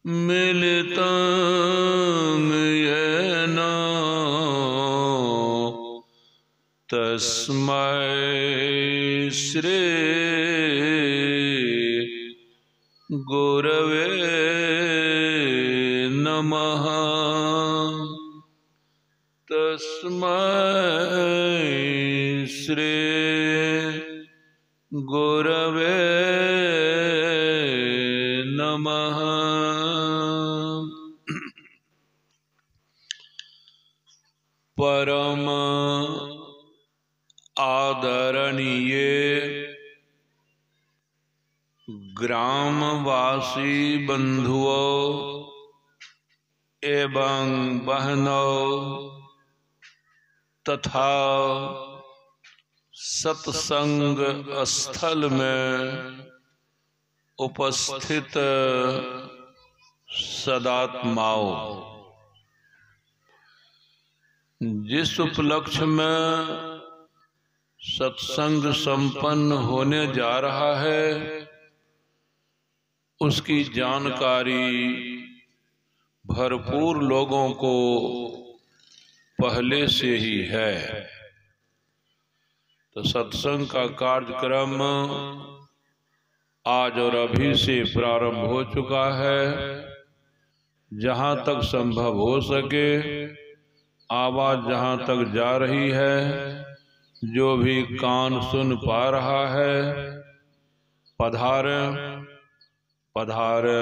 मिलितं येन तस्मै श्री गुरवे नमः। तस्मै श्री गुरवे नमः। परम आदरणीय ग्रामवासी बंधुओं एवं बहनों तथा सत्संग स्थल में उपस्थित सदात्माओं, जिस उपलक्ष्य में सत्संग संपन्न होने जा रहा है उसकी जानकारी भरपूर लोगों को पहले से ही है। तो सत्संग का कार्यक्रम आज और अभी से प्रारंभ हो चुका है। जहाँ तक संभव हो सके आवाज जहाँ तक जा रही है, जो भी कान सुन पा रहा है, पधारे पधारे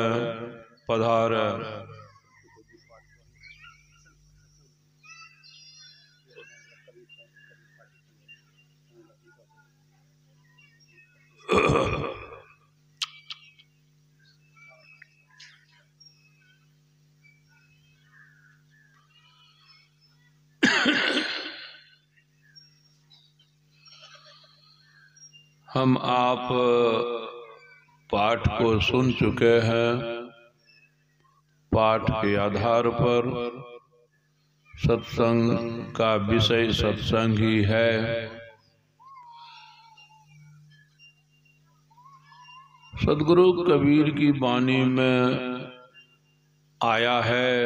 पधारे। हम आप पाठ को सुन चुके हैं। पाठ के आधार पर सत्संग का विषय सत्संग ही है। सदगुरु कबीर की वाणी में आया है,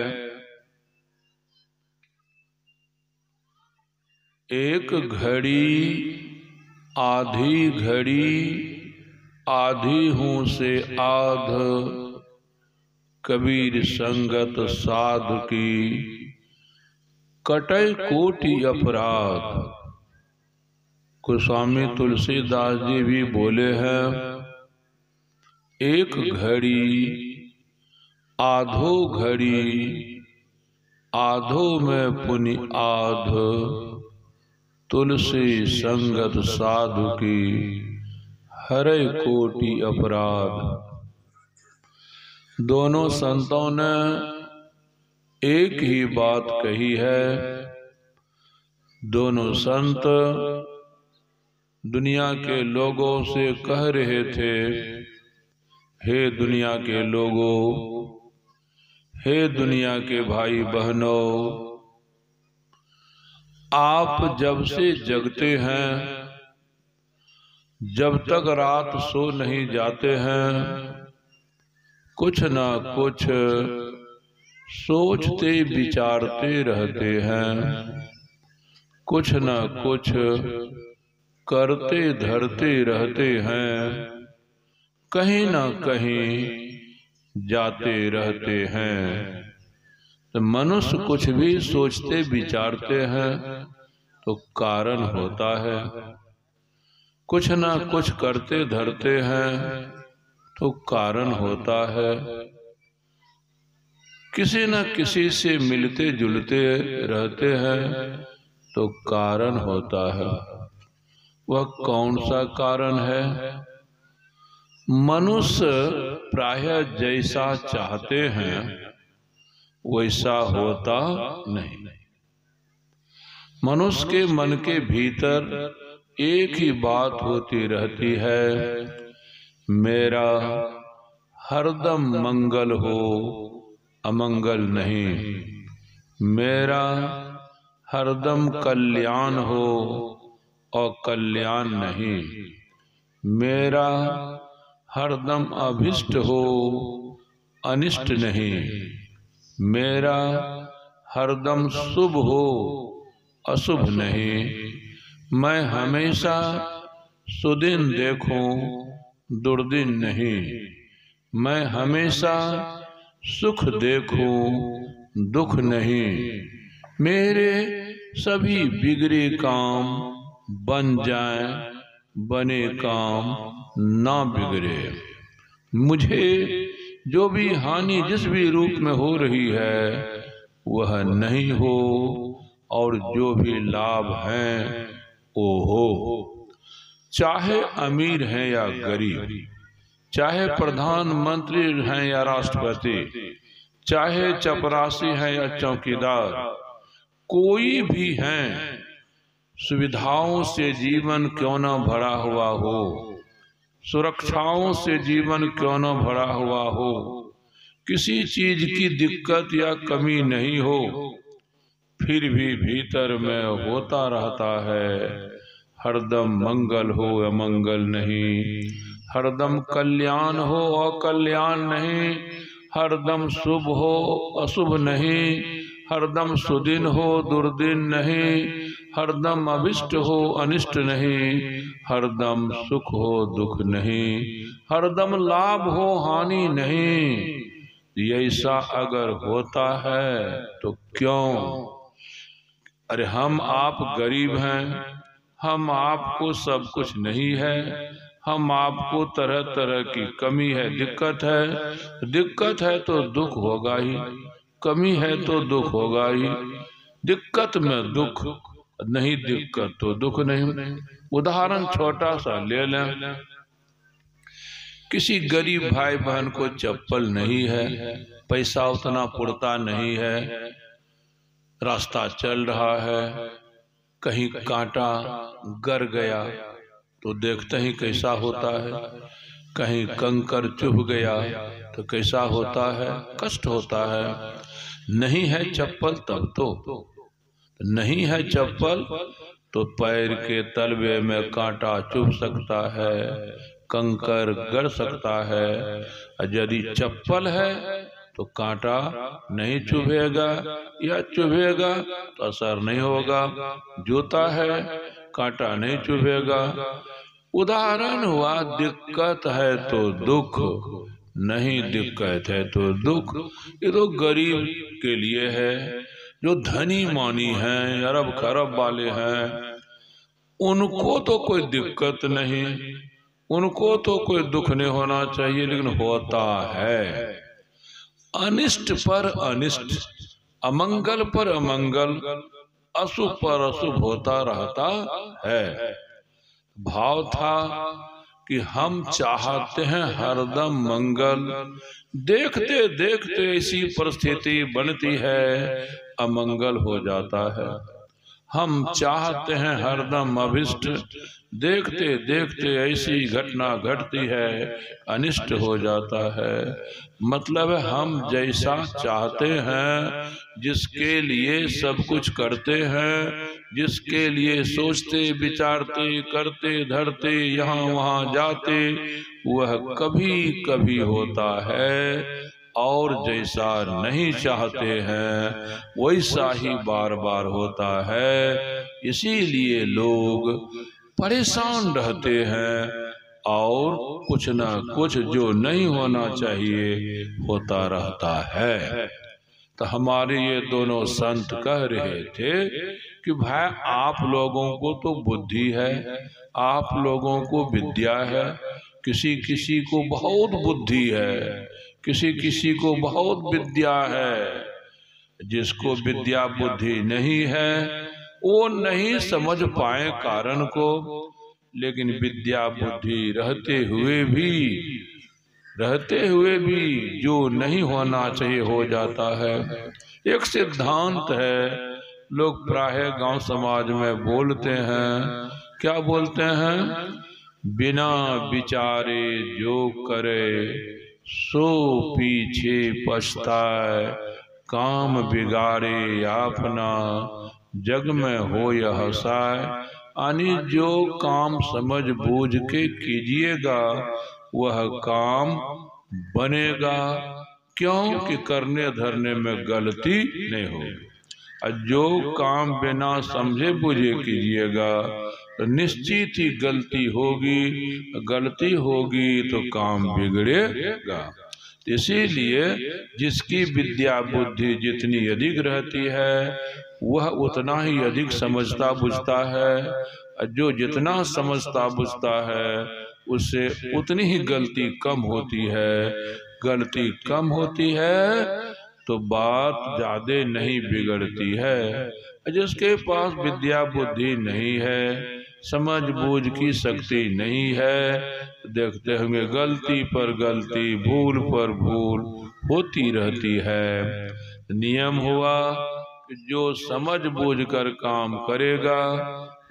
एक घड़ी आधी घड़ी आधी हूँ से आध, कबीर संगत साध की कटे कोटि अपराध। गोस्वामी तुलसीदास जी भी बोले हैं, एक घड़ी आधो घड़ी आधो में पुनि आध, तुलसी संगत साधु की हरे कोटि अपराध। दोनों संतों ने एक ही बात कही है। दोनों संत दुनिया के लोगों से कह रहे थे, हे दुनिया के लोगों, हे दुनिया के भाई बहनों, आप जब से जगते हैं, जब तक रात सो नहीं जाते हैं, कुछ ना कुछ सोचते विचारते रहते हैं, कुछ ना कुछ करते धरते रहते हैं, कहीं ना कहीं जाते रहते हैं। तो मनुष्य कुछ भी सोचते विचारते हैं तो कारण होता है, कुछ ना कुछ करते धरते हैं तो कारण होता है, किसी न किसी से मिलते जुलते रहते हैं तो कारण होता है। वह कौन सा कारण है? मनुष्य प्रायः जैसा चाहते हैं वैसा होता नहीं। मनुष्य के मन के भीतर एक ही बात होती रहती है, मेरा हरदम मंगल हो, अमंगल नहीं। मेरा हरदम कल्याण हो और कल्याण नहीं। मेरा हरदम अभिष्ट हो अनिष्ट नहीं। मेरा हरदम शुभ हो अशुभ नहीं। मैं हमेशा सुदिन देखूं दुर्दिन नहीं। मैं हमेशा सुख देखूं दुख नहीं। मेरे सभी बिगड़े काम बन जाएं, बने काम ना बिगड़े। मुझे जो भी हानि जिस भी रूप में हो रही है वह नहीं हो, और जो भी लाभ हैं वो हो। चाहे अमीर हैं या गरीब, चाहे प्रधानमंत्री हैं या राष्ट्रपति, चाहे चपरासी हैं या चौकीदार, कोई भी हैं, सुविधाओं से जीवन क्यों न भरा हुआ हो, सुरक्षाओं से जीवन क्यों न भरा हुआ हो, किसी चीज की दिक्कत या कमी नहीं हो, फिर भी भीतर में होता रहता है हरदम मंगल हो अमंगल नहीं, हरदम कल्याण हो अकल्याण नहीं, हरदम शुभ हो अशुभ नहीं, हरदम सुदिन हो दुर्दिन नहीं, हरदम अभिष्ट हो अनिष्ट नहीं, हरदम सुख हो दुख नहीं, हरदम लाभ हो हानि नहीं। ऐसा अगर होता है तो क्यों? अरे हम आप गरीब हैं, हम आपको सब कुछ नहीं है, हम आपको तरह तरह की कमी है, दिक्कत है। दिक्कत है तो दुख होगा ही, कमी है तो दुख होगा ही। दिक्कत में दुख नहीं, दिक्कत तो दुख नहीं। उदाहरण छोटा सा ले लें। किसी गरीब भाई बहन को चप्पल नहीं है, पैसा उतना पुरता नहीं है, रास्ता चल रहा है, कहीं कांटा गर गया तो देखते ही कैसा होता है, कहीं कंकर चुभ गया तो कैसा होता है, कष्ट होता है। नहीं है चप्पल तब तो नहीं है चप्पल तो पैर के तलवे में कांटा चुभ सकता है, कंकर गड़ सकता है। यदि चप्पल है तो कांटा नहीं चुभेगा, या चुभेगा तो असर नहीं होगा। जूता है कांटा नहीं चुभेगा। उदाहरण हुआ दिक्कत है तो दुख, नहीं दिक्कत है तो दुख। ये तो गरीब के लिए है। जो धनी मानी हैं, अरब खरब वाले हैं, उनको तो कोई दिक्कत नहीं, उनको तो कोई दुख नहीं होना चाहिए, लेकिन होता है। अनिष्ट पर अनिष्ट, अमंगल पर अमंगल, अशुभ पर अशुभ होता रहता है। भाव था कि हम चाहते हैं हरदम मंगल, देखते देखते ऐसी परिस्थिति बनती है अमंगल हो जाता है। हम चाहते हैं हरदम अभिष्ट, देखते देखते ऐसी घटना घटती है अनिष्ट हो जाता है। मतलब हम जैसा चाहते हैं, जिसके लिए सब कुछ करते हैं, जिसके लिए सोचते विचारते करते धरते यहाँ वहाँ जाते, वह कभी कभी होता है, और जैसा नहीं चाहते हैं वैसा ही बार बार होता है। इसीलिए लोग परेशान रहते हैं, और कुछ ना कुछ जो नहीं होना चाहिए होता रहता है। तो हमारे ये दोनों संत कह रहे थे कि भाई आप लोगों को तो बुद्धि है, आप लोगों को विद्या है, किसी किसी को बहुत बुद्धि है, किसी किसी को बहुत विद्या है। जिसको विद्या बुद्धि नहीं है वो नहीं समझ पाए कारण को, लेकिन विद्या बुद्धि रहते हुए भी जो नहीं होना चाहिए हो जाता है। एक सिद्धांत है, लोग प्रायः गांव समाज में बोलते हैं, क्या बोलते हैं? बिना विचारे जो करे सो पीछे पछताए, काम बिगाड़े अपना जग में हो यह हसाए। यानी जो काम समझ बूझ के कीजिएगा वह काम बनेगा, क्यों कि करने धरने में गलती नहीं होगी। और जो काम बिना समझे बुझे कीजिएगा तो निश्चित ही गलती होगी तो काम बिगड़ेगा। इसीलिए जिसकी विद्या बुद्धि जितनी अधिक रहती है वह उतना ही अधिक समझता बुझता है। जो जितना समझता बुझता है उससे उतनी ही गलती कम होती है। गलती कम होती है तो बात ज्यादा नहीं बिगड़ती है। जिसके पास विद्या बुद्धि नहीं है, समझ बूझ की शक्ति नहीं है, देखते होंगे गलती पर गलती, भूल पर भूल होती रहती है। नियम हुआ कि जो समझ बूझ कर काम करेगा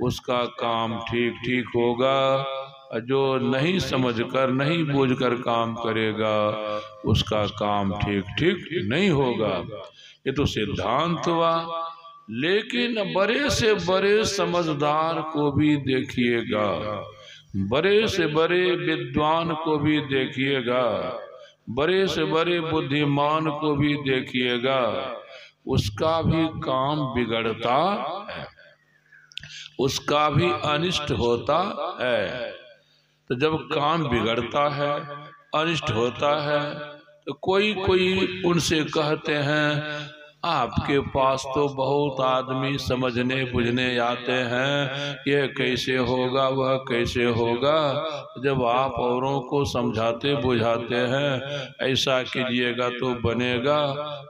उसका काम ठीक ठीक होगा, जो नहीं समझ कर नहीं बूझ कर काम करेगा उसका काम ठीक ठीक नहीं होगा। ये तो सिद्धांत हुआ। लेकिन बड़े से बड़े समझदार को भी देखिएगा, बड़े से बड़े विद्वान को भी देखिएगा, बड़े से बड़े बुद्धिमान को भी देखिएगा, उसका भी काम बिगड़ता है, उसका भी अनिष्ट होता है। तो जब काम बिगड़ता है, अनिष्ट होता है, तो कोई कोई उनसे कहते हैं आपके पास तो बहुत आदमी समझने बुझने आते हैं, यह कैसे होगा वह कैसे होगा। जब आप औरों को समझाते बुझाते हैं ऐसा कीजिएगा तो बनेगा,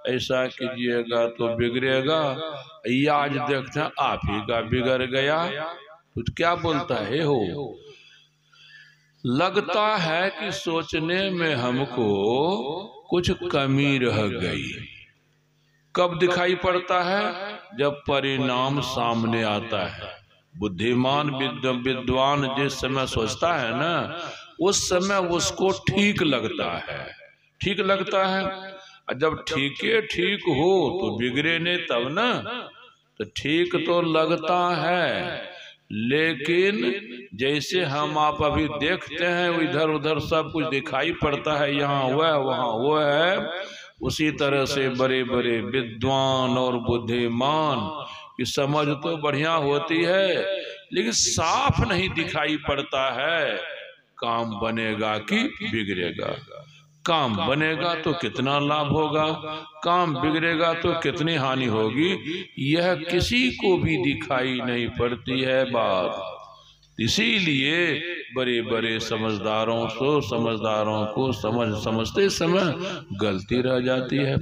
ऐसा कीजिएगा तो बिगड़ेगा, या आज देखते हैं आप ही का बिगड़ गया, तो क्या बोलता है हो। लगता है कि सोचने में हमको कुछ कमी रह गई। कब दिखाई पड़ता है? जब परिणाम सामने आता है। बुद्धिमान विद्वान जिस समय सोचता है ना उस समय उसको ठीक लगता है, ठीक लगता है। और जब ठीक हो तो बिगड़े नहीं तब ना, तो ठीक तो लगता है। लेकिन जैसे हम आप अभी देखते हैं इधर उधर सब कुछ दिखाई पड़ता है, यहाँ वह वहाँ वह है, उसी तरह से बड़े बड़े विद्वान और बुद्धिमान की समझ तो बढ़िया होती है लेकिन साफ नहीं दिखाई पड़ता है काम बनेगा कि बिगड़ेगा। काम बनेगा तो कितना लाभ होगा, काम बिगड़ेगा तो कितनी हानि होगी, यह किसी को भी दिखाई नहीं पड़ती है बात। इसीलिए बड़े बड़े समझदारों को समझते समय गलती रह जाती है।